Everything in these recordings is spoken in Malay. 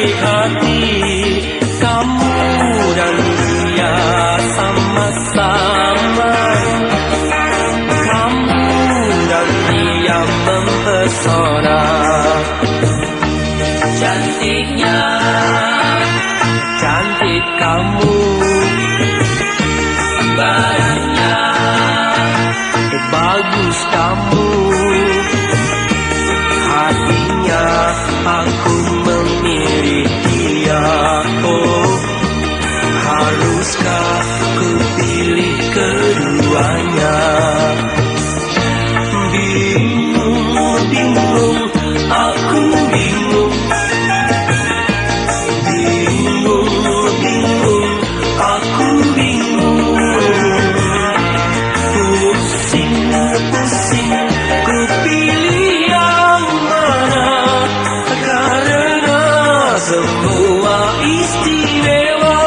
menarik hati. Kamu dan dia sama-sama, kamu dan dia mempesona. Cantiknya, cantik kamu, badannya bagus kamu. Hatinya aku memilih dia. Oh, haruskah ku pilih keduanya? Bingung, bingung, aku bingung. Bingung, bingung, aku bingung. Pusing, pusing, ku pilih yang mana? Karena semua istimewa.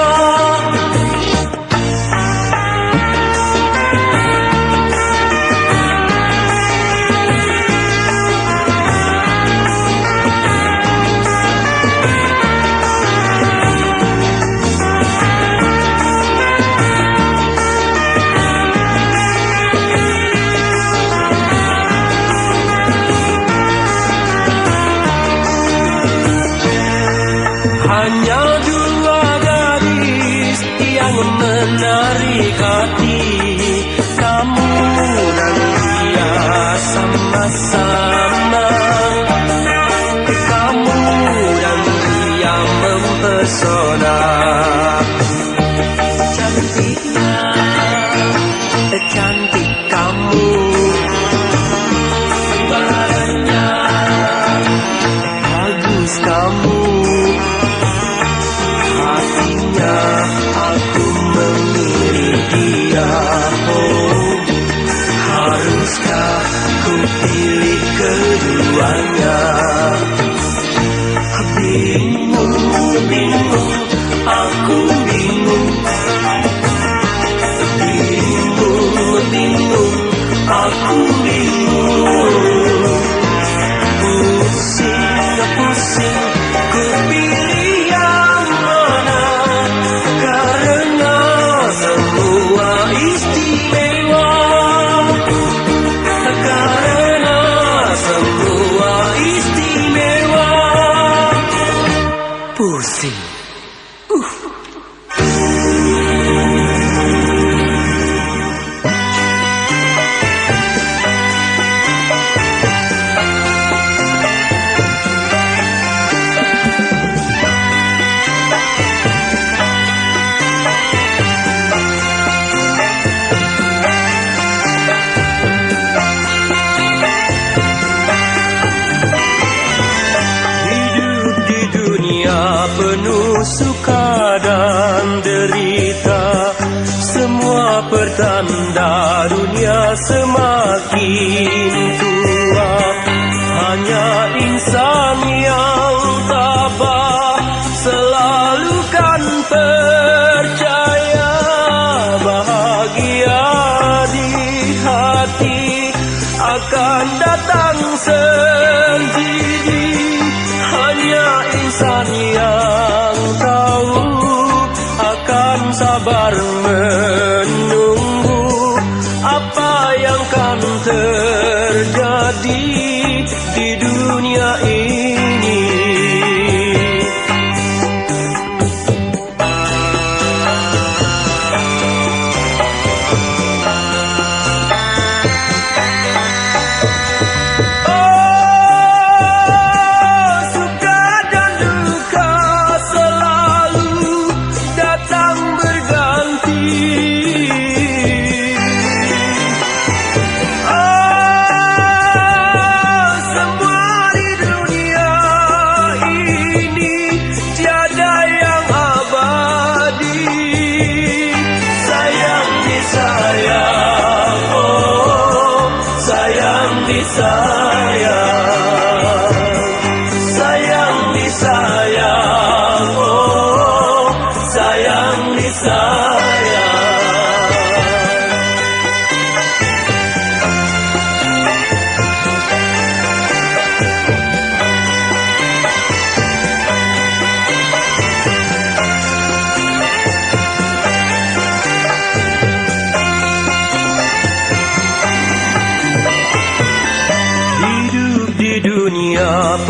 Hanya dua gadis yang menarik hati. Kamu dan dia sama-sama, kamu dan dia mempesona. Cantiknya, cantik kamu, badannya bagus kamu. Hatinya aku memilih dia. Oh, haruskah ku pilih keduanya? Bingung, bingung, aku bingung. Bingung, bingung, aku bingung. Pusing, pusing, ku pilih yang mana? Karena semua istimewa. Karena semua istimewa. Pusing. Penuh suka dan derita, semua pertanda dunia semakin tua. Hanya insan yang tabah selalu kan percaya. Bahagia di hati akan datang sendiri. Hanya insan yang tahu akan sabar menunggu apa yang akan terjadi di dunia ini. Berganti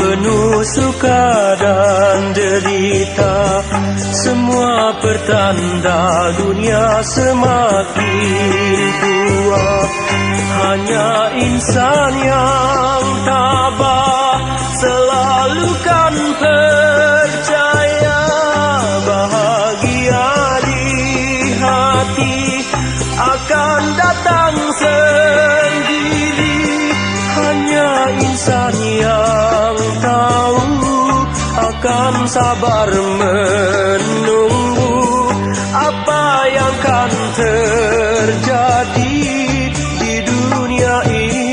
penuh suka dan derita, semua pertanda dunia semakin tua. Hanya insan yang tabah selalu kan percaya, bahagia di hati akan datang sendiri. Hanya insan yang tahu akan sabar menunggu apa yang akan terjadi di dunia ini.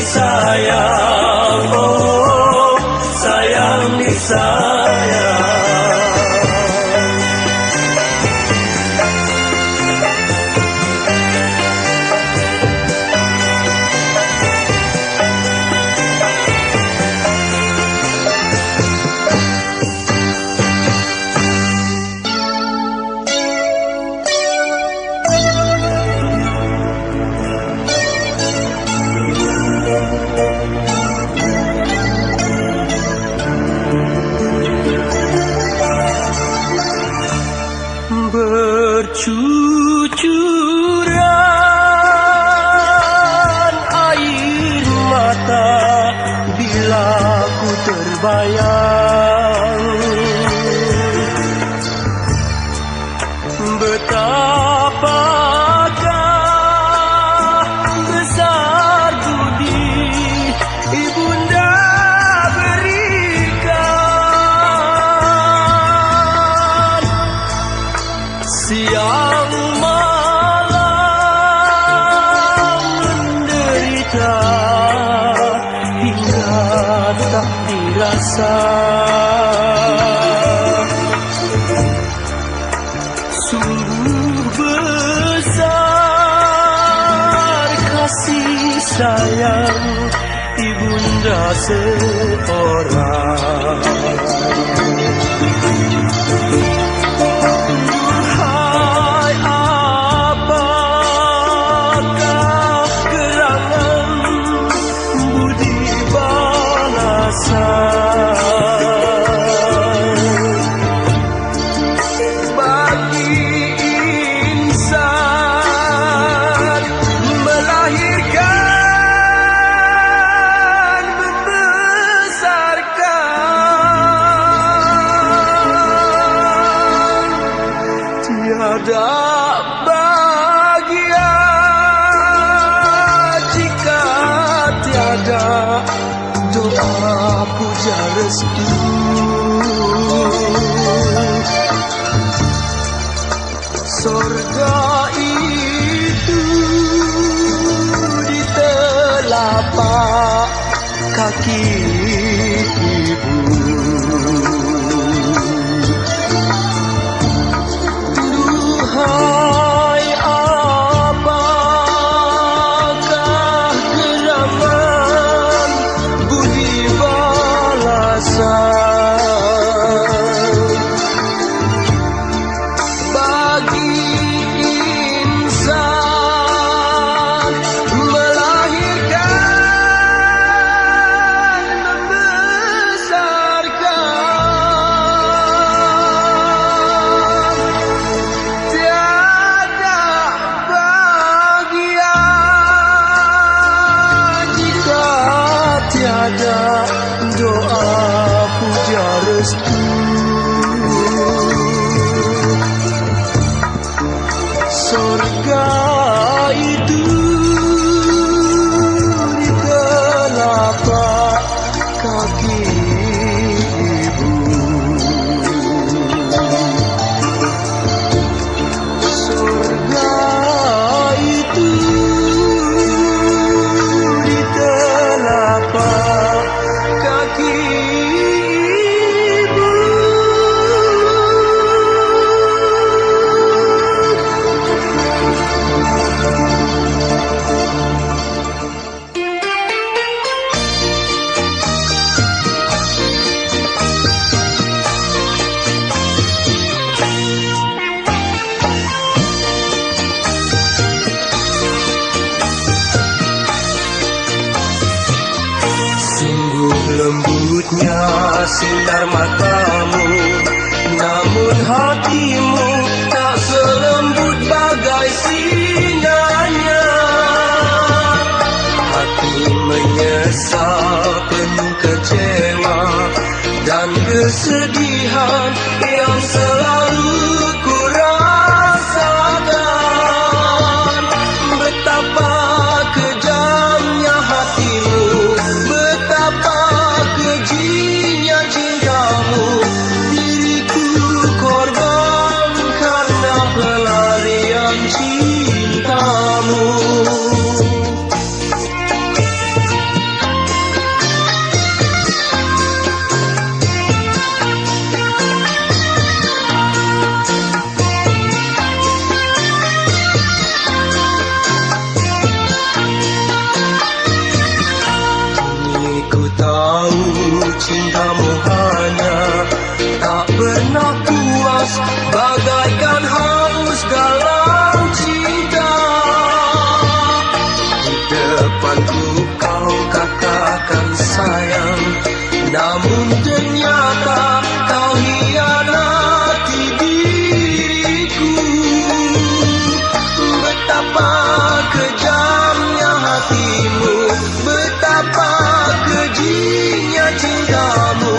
Sayang, oh sayang disayang. Bercucuran air mata bila ku terbayang betapakah besar budi ibunda berikan. Siang malam menderita hingga tak dirasa, sungguh besar kasih sayang ibunda seorang. Bagi insan melahirkan, membesarkan, tiada bahagia jika tiada doa puja restu. Sorga itu di telapak kaki ibu. Duhai, apakah gerangan budi balasan bagi insan melahirkan, membesarkan, tiada bahagia jika tiada doa puja restu. Surga itu di telapak kaki matamu, namun hatimu tak selembut bagai sinarnya. Hati menyesal, penuh kecewa dan kesedihan yang selalu ku rasakan. Betapa kejamnya hatimu, betapa kejinya cintamu. Diriku korban karena pelarian cintamu. Cintamu hanya tak pernah puas, bagaikan haus dalam cinta. Di depanku kau katakan sayang, namun ternyata kau hianati diriku. Betapa kejamnya hatimu, betapa kejinya cintamu.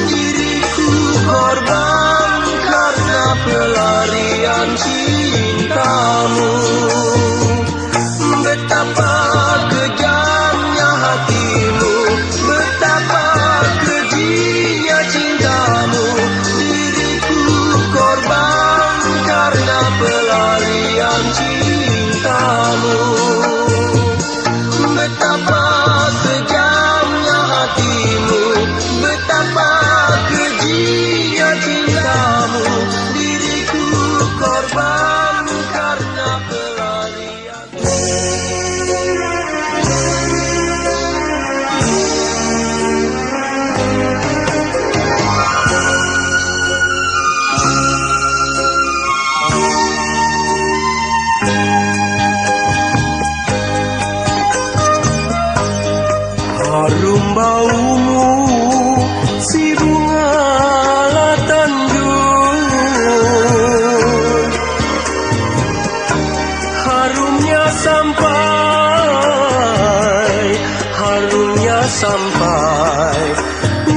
Diriku korban karena pelarian cintamu. Betapa kejamnya hatimu, betapa kejinya cintamu. Diriku korban karena pelarian cintamu. Betapa kejamnya hatimu, betapa kejinya cintamu. Diriku korban karena pelarian. Harum baumu si bunga latanjung, harumnya sampai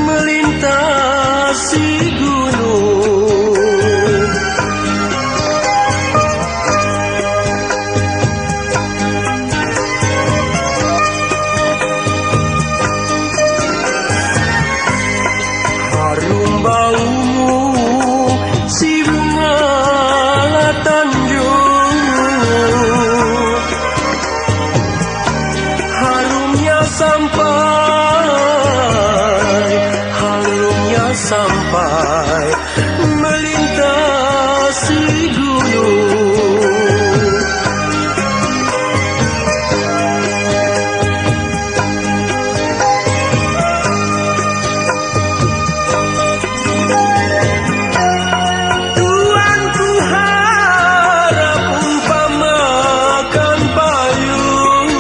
melintasi gunung. Harum baumu si bunga latanjung, harumnya sampai melintasi gunung. Tuanku harap umpamakan payung,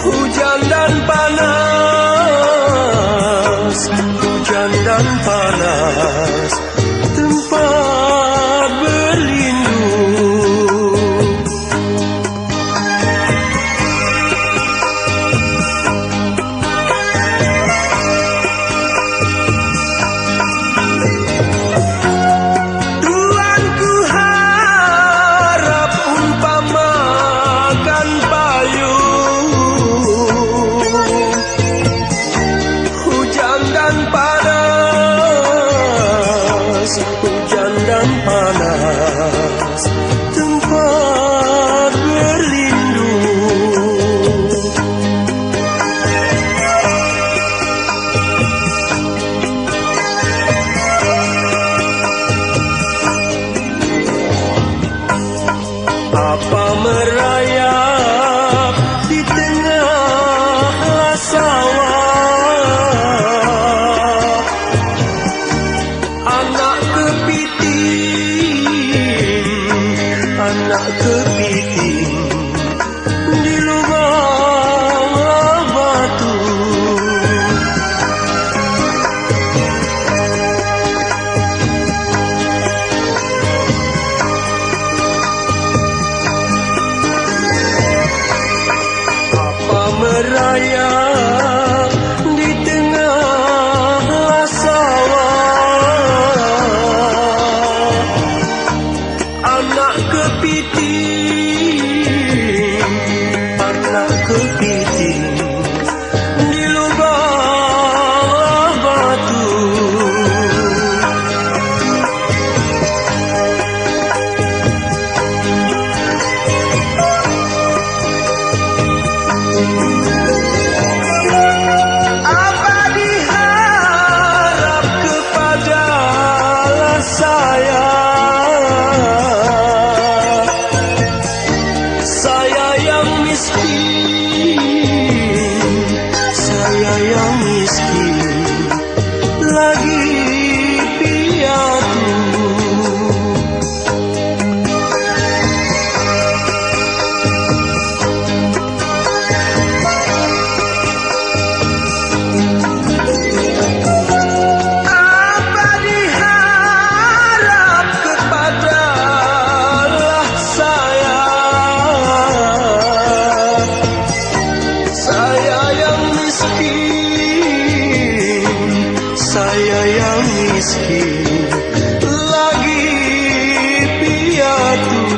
hujan dan panas, hujan dan panas, tempat berlindung. Tuanku harap umpamakan payung, hujan dan panas, hujan dan panas, tempat berlindung. Apa merayap di tengah sawah, lagi piatu. Apa diharap kepadalah saya yang miskin, saya yang miskin, lagi piatu.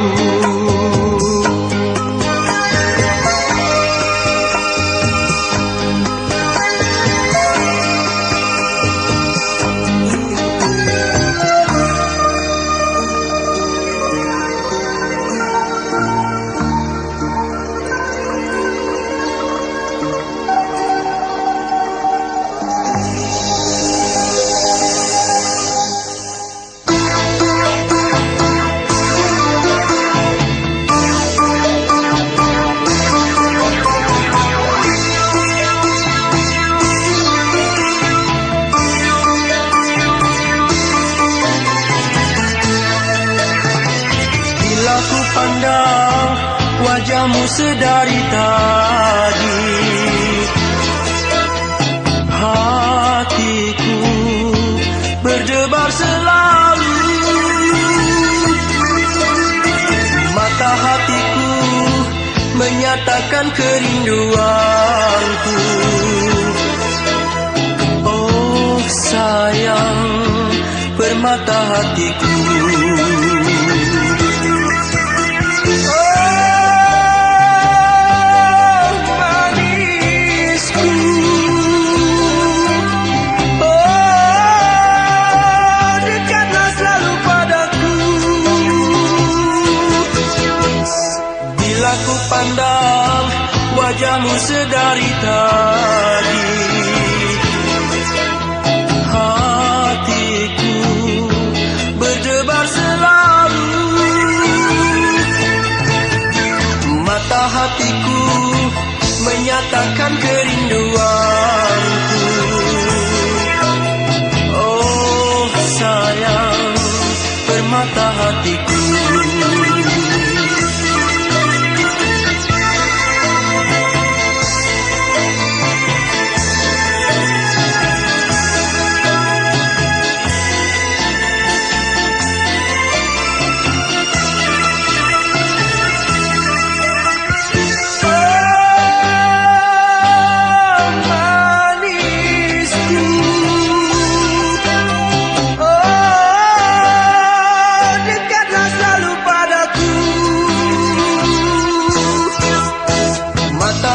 Ku pandang wajahmu sedari tadi, hatiku berdebar selalu. Mata hatiku menyatakan kerinduanku. Oh sayang, permata hatiku. Ku pandang wajahmu sedari tadi, hatiku berdebar selalu. Mata hatiku menyatakan kerinduanku. Oh sayang, permata hatiku.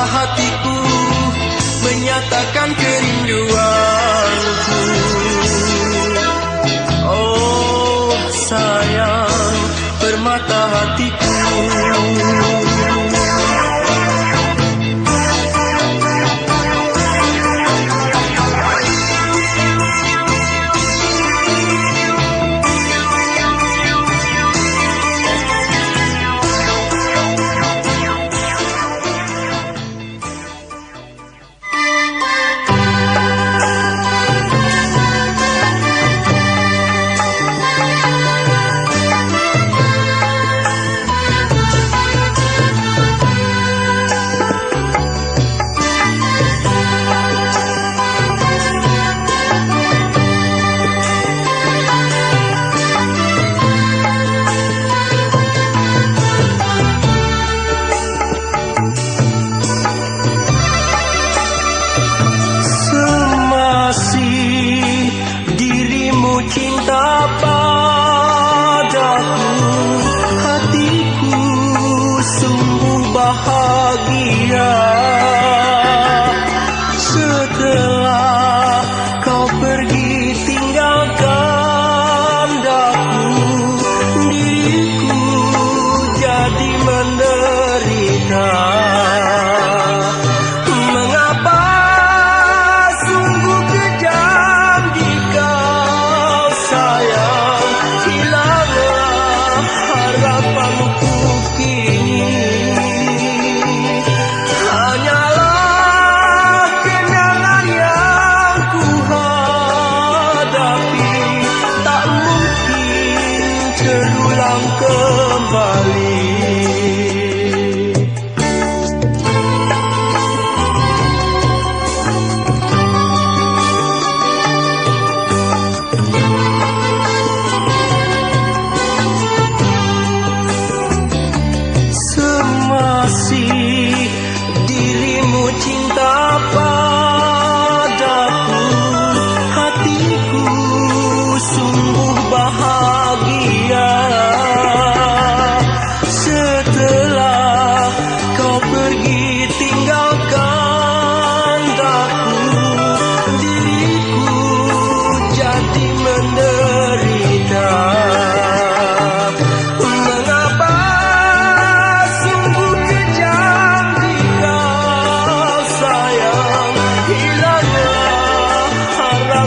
Hatiku menyatakan kerinduanku. Oh sayang, permata hatiku. Cinta padaku, hatiku sungguh bahagia. Setelah kau pergi tinggalkan daku, diriku jadi menderita. Mengapa sungguh kejam jika sayang, hilanglah harapanku kini.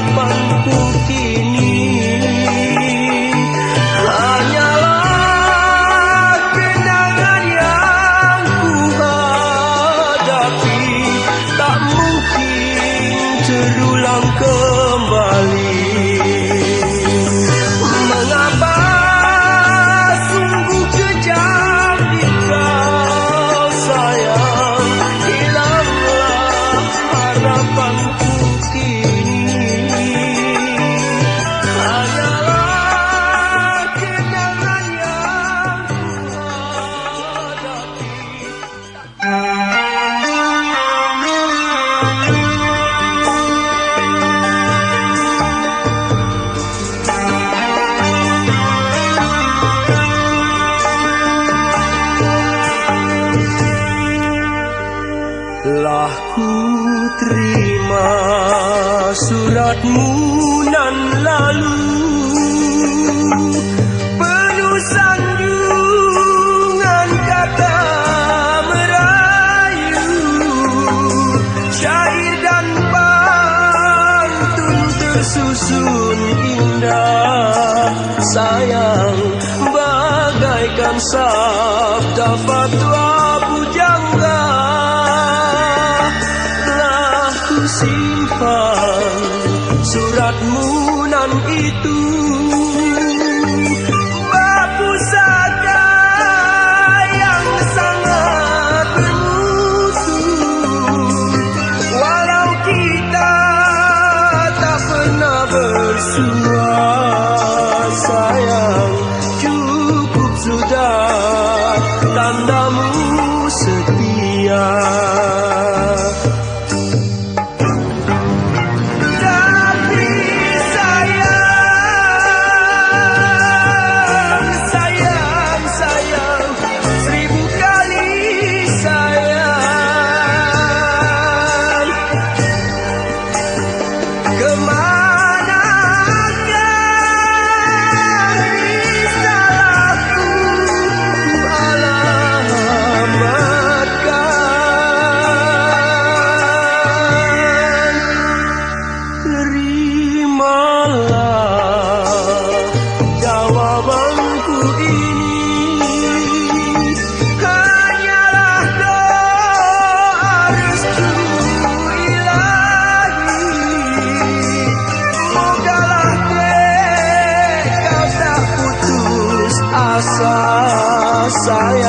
harapanku kini hanyalah kenangan yang ku hadapi, tak mungkin terulang kembali. Mengapa sungguh kejam dikau sayang, hilanglah harapanku kini hanyalah kenangan yang ku hadapi. Telah ku terima suratmu nan lalu, penuh sanjungan kata merayu, syair dan pantun tersusun indah sayang, bagaikan sabda fatwa pujangga. Simpan suratmu nan itu, berpusaka yang sangat bermutu. Walau kita tak pernah bersua sayang, cukup sudah tandamu setia. Jawabanku ini hanyalah doa restu ilahi. Mogalah kau tak putus asa sayang.